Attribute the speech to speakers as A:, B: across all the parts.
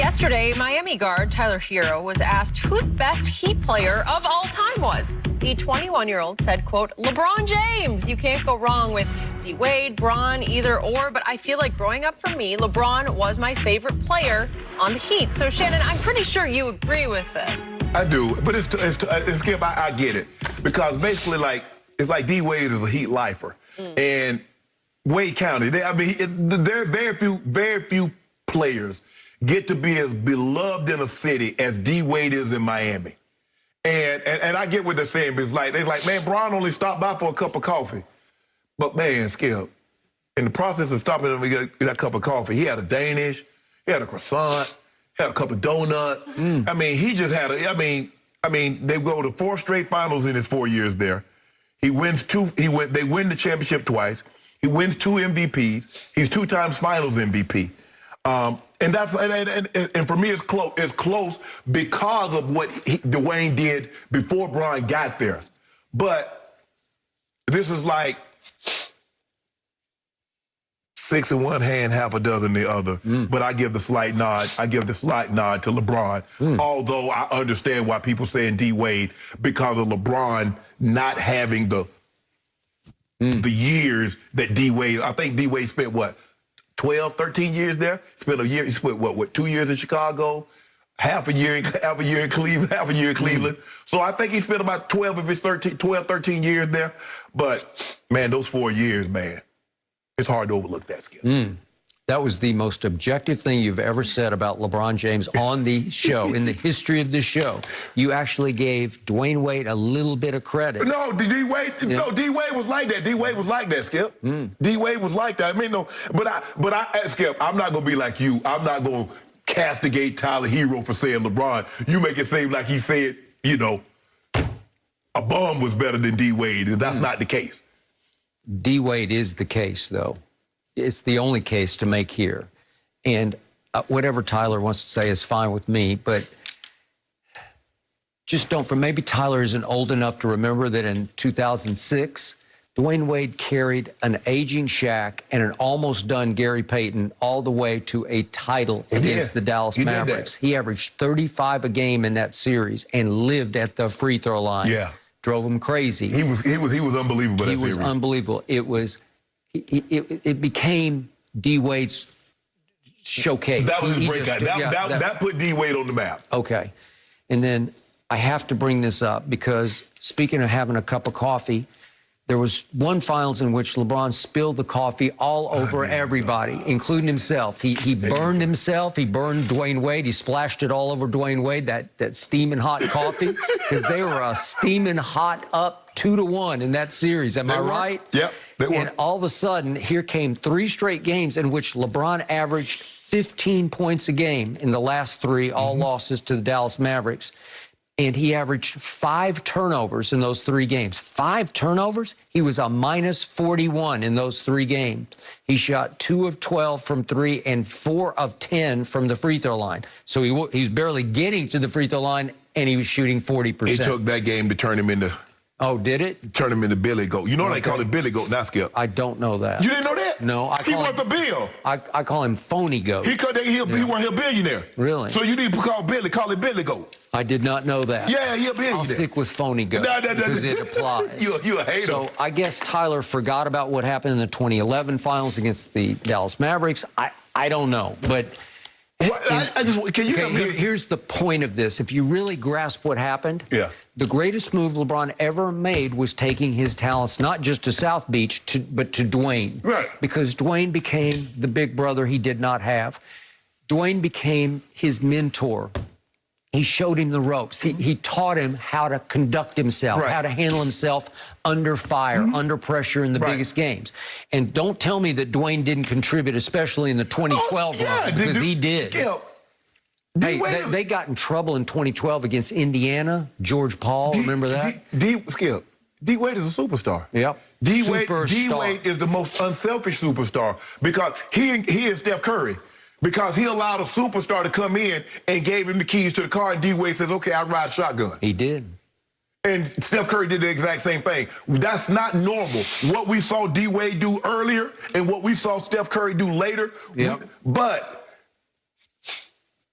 A: Yesterday, Miami guard Tyler Hero was asked who the best Heat player of all time was. The 21-year-old said, quote, LeBron James. You can't go wrong with D-Wade, Bron, either or, but I feel like growing up for me, LeBron was my favorite player on the Heat. So, Shannon, I'm pretty sure you agree with this.
B: I do, but it's Skip, I get it. Because basically, it's like D-Wade is a Heat lifer. And Wade County, there are very few players get to be as beloved in a city as D-Wade is in Miami. And I get what they're saying, but they're like, man, Bron only stopped by for a cup of coffee. But man, Skip, in the process of stopping him to get that cup of coffee, he had a Danish, he had a croissant, he had a couple of donuts. I mean, he just had they go to 4 straight finals in his 4 years there. They win the championship twice. He wins 2 MVPs. He's 2 times finals MVP. And for me, it's close because of what Dwayne did before Bron got there. But this is like 6 in one hand, half a dozen in the other. But I give the slight nod. I give the slight nod to LeBron. Although I understand why people saying D-Wade because of LeBron not having the years that D-Wade. I think D-Wade spent what? 12, 13 years there. Spent a year. He spent what 2 years in Chicago, half a year in Cleveland, So I think he spent about 12 of his 13 years there. But man, those 4 years, man, it's hard to overlook that, Skip.
C: That was the most objective thing you've ever said about LeBron James on the show, in the history of this show. You actually gave Dwayne Wade a little bit of credit.
B: No, D-Wade was like that. D-Wade was like that, Skip. D-Wade was like that. I mean, no, but Skip, I'm not going to be like you. I'm not going to castigate Tyler Hero for saying LeBron. You make it seem like he said, a bum was better than D-Wade, and that's not the case.
C: D-Wade is the case, though. It's the only case to make here. And whatever Tyler wants to say is fine with me, but just maybe Tyler isn't old enough to remember that in 2006, Dwayne Wade carried an aging Shaq and an almost done Gary Payton all the way to a title against the Dallas Mavericks. He averaged 35 a game in that series and lived at the free throw line. Yeah. Drove him crazy.
B: He was unbelievable.
C: He was unbelievable. It became D-Wade's showcase.
B: That was his breakout. That put D-Wade on the map.
C: Okay. And then I have to bring this up because speaking of having a cup of coffee, there was one finals in which LeBron spilled the coffee all over everybody, including himself. He burned himself. He burned Dwayne Wade. He splashed it all over Dwayne Wade, that steaming hot coffee, because they were a steaming hot up 2-1 in that series. Am I right?
B: Yep.
C: And all of a sudden, here came 3 straight games in which LeBron averaged 15 points a game in the last 3, all losses to the Dallas Mavericks. And he averaged 5 turnovers in those 3 games. 5 turnovers? He was a minus 41 in those 3 games. He shot 2 of 12 from 3 and 4 of 10 from the free throw line. So he was barely getting to the free throw line, and he was shooting 40%.
B: It took that game to turn him into...
C: Oh, did it?
B: Turn him into Billy Goat. You know they call it Billy Goat, not Skip.
C: I don't know that.
B: You didn't know that?
C: No.
B: He wants the bill.
C: I call him Phony Goat.
B: He was a billionaire.
C: Really?
B: So you need to call it Billy Goat.
C: I did not know that.
B: Yeah, he'll be
C: I'll stick with Phony Goat because it applies.
B: You a hater.
C: So I guess Tyler forgot about what happened in the 2011 finals against the Dallas Mavericks. I don't know, but... Here's the point of this. If you really grasp what happened, the greatest move LeBron ever made was taking his talents not just to South Beach, but to Dwayne. Right. Because Dwayne became the big brother he did not have. Dwayne became his mentor. He showed him the ropes. He taught him how to conduct himself, how to handle himself under fire, under pressure in the biggest games. And don't tell me that Dwayne didn't contribute, especially in the 2012 run, because he did. Skip. Hey, they got in trouble in 2012 against Indiana. George Paul, remember that?
B: Skip. D-Wade is a superstar.
C: Yep.
B: D-Wade is the most unselfish superstar because he is Steph Curry. Because he allowed a superstar to come in and gave him the keys to the car, and D-Wade says, okay, I ride shotgun.
C: He did.
B: And Steph Curry did the exact same thing. That's not normal. What we saw D-Wade do earlier and what we saw Steph Curry do later. But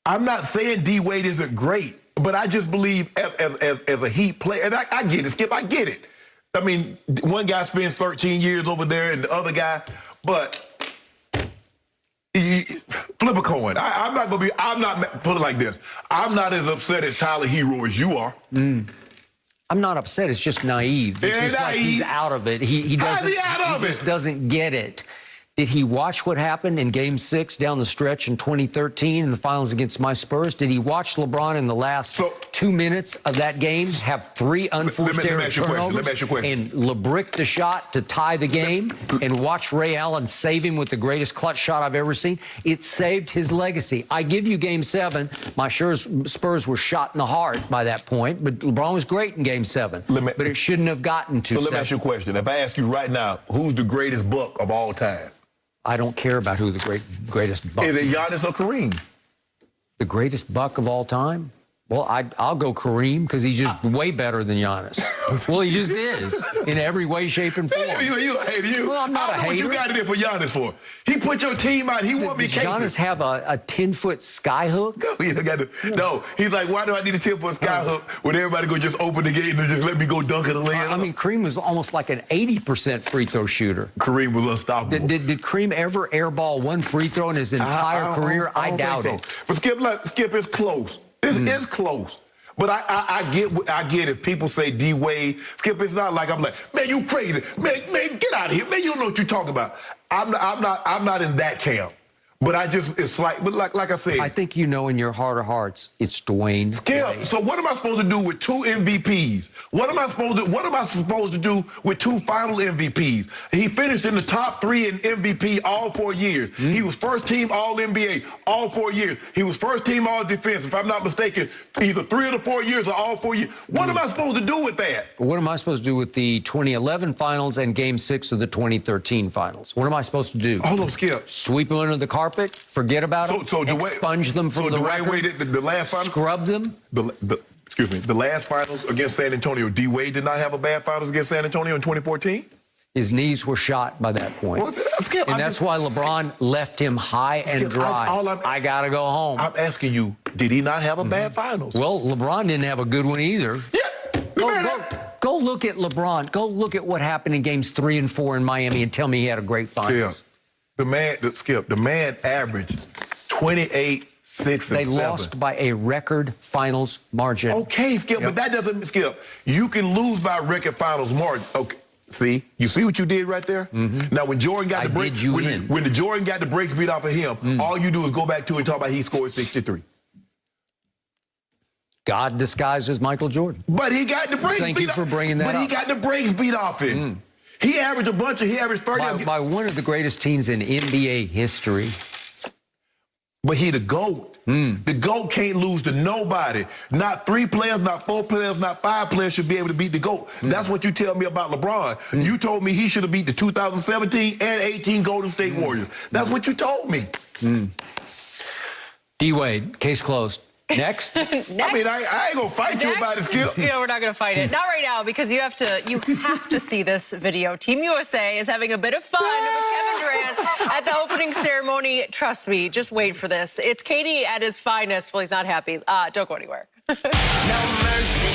B: I'm not saying D-Wade isn't great, but I just believe as a Heat player, and I get it, Skip, I get it. I mean, one guy spends 13 years over there and the other guy, but flip a coin. I'm not, put it like this. I'm not as upset as Tyler Hero as you are.
C: I'm not upset. It's just naive. It's just like he's out of it. He just doesn't get it. Did he watch what happened in Game 6 down the stretch in 2013 in the finals against my Spurs? Did he watch LeBron in the last 2 minutes of that game have 3 unforced error turnovers and LeBrick the shot to tie the game and watch Ray Allen save him with the greatest clutch shot I've ever seen? It saved his legacy. I give you Game 7. My Spurs were shot in the heart by that point, but LeBron was great in Game 7. But it shouldn't have gotten to 7.
B: So let me ask you a question. If I ask you right now, who's the greatest Buck of all time?
C: I don't care about who the greatest Buck is.
B: Is it Giannis or Kareem?
C: The greatest Buck of all time? Well, I'll go Kareem because he's just way better than Giannis. Well, he just is in every way, shape, and form.
B: You hate you.
C: Well, I'm not a hater.
B: What you got it in for Giannis for? He put your team out. He won me cases.
C: Does Giannis have a 10-foot sky hook?
B: No, he's like, why do I need a 10-foot sky hook when everybody go just open the gate and just let me go dunk it and lay it
C: I mean, Kareem was almost like an 80% free throw shooter.
B: Kareem was unstoppable.
C: Did Kareem ever airball one free throw in his entire career? I doubt it.
B: But Skip, it's close. It's close. But I get if people say D-Wade, Skip, it's not like I'm like, man, you crazy. Man, get out of here. Man, you don't know what you're talking about. I'm not in that camp. But it's like I said.
C: I think you know in your heart of hearts, it's Dwayne.
B: Skip, so what am I supposed to do with 2 MVPs? What am I supposed to do with 2 final MVPs? He finished in the top 3 in MVP all 4 years. He was first team All-NBA all 4 years. He was first team All-Defense, if I'm not mistaken, either 3 of the 4 years or all 4 years. What am I supposed to do with that?
C: What am I supposed to do with the 2011 finals and Game 6 of the 2013 finals? What am I supposed to do?
B: Hold on, Skip.
C: Sweep them under the carpet? Forget about them? Expunge them from the record?
B: The last finals?
C: Scrub them?
B: Excuse me. The last finals against San Antonio, D-Wade did not have a bad finals against San Antonio in 2014?
C: His knees were shot by that point.
B: Well, Skip,
C: and that's why LeBron left him high and dry. I got to go home.
B: I'm asking you, did he not have a bad finals?
C: Well, LeBron didn't have a good one either.
B: Yeah.
C: Go look at LeBron. Go look at what happened in Games 3 and 4 in Miami and tell me he had a great finals.
B: Skip. The man averaged 28, 6, and 7.
C: They lost by a record finals margin.
B: Okay, Skip, but that doesn't, Skip, you can lose by record finals margin. Okay, see? You see what you did right there? Now, when Jordan got the break, when the Jordan got the breaks beat off of him, all you do is go back to and talk about he scored 63.
C: God disguised as Michael Jordan.
B: But he got the breaks
C: Thank you for bringing that up.
B: But he got the breaks beat off him. He averaged 30.
C: By one of the greatest teams in NBA history.
B: But he the GOAT. The GOAT can't lose to nobody. Not 3 players, not 4 players, not 5 players should be able to beat the GOAT. That's what you tell me about LeBron. You told me he should have beat the 2017 and 18 Golden State Warriors. That's what you told me.
C: D-Wade, case closed. Next?
A: Next.
B: I mean, I ain't gonna fight you about it, Skip.
A: Yeah, we're not gonna fight it. Not right now, because you have to see this video. Team USA is having a bit of fun with Kevin Durant at the opening ceremony. Trust me, just wait for this. It's Katie at his finest. Well, he's not happy. Don't go anywhere.
D: No mercy.